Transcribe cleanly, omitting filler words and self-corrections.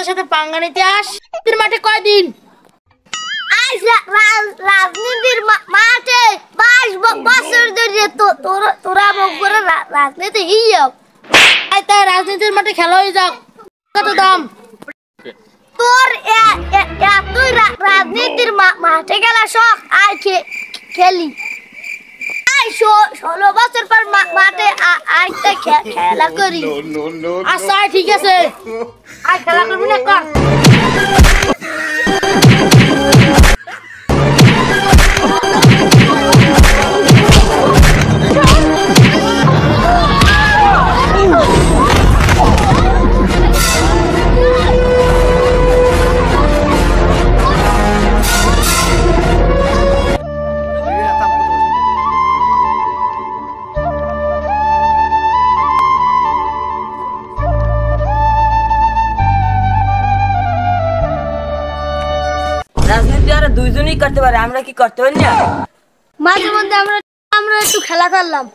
আমাদের সাথে পাঙ্গা নিতে আস। তোর মাঠে কয়দিন? আজ রাজনীতির মাঠে 22 বছর ধরে তোরা বগুড়া রাজনীতি হিয়াও। তাই রাজনীতির মাঠে খেলা হয়ে যাক। কত দাম? তোর তুই রাজনীতির মাঠে খেলা শখ আয় খেলি। 16 বছর পর মাঠে আইতে খেলা করি। আচ্ছা ঠিক আছে, আয় খেলা করবি না কর। রাজনীতি আর দুইজনই করতে পারে, আমরা কি করতে পারি না? মাঝে মধ্যে আমরা একটু খেলা খেললাম।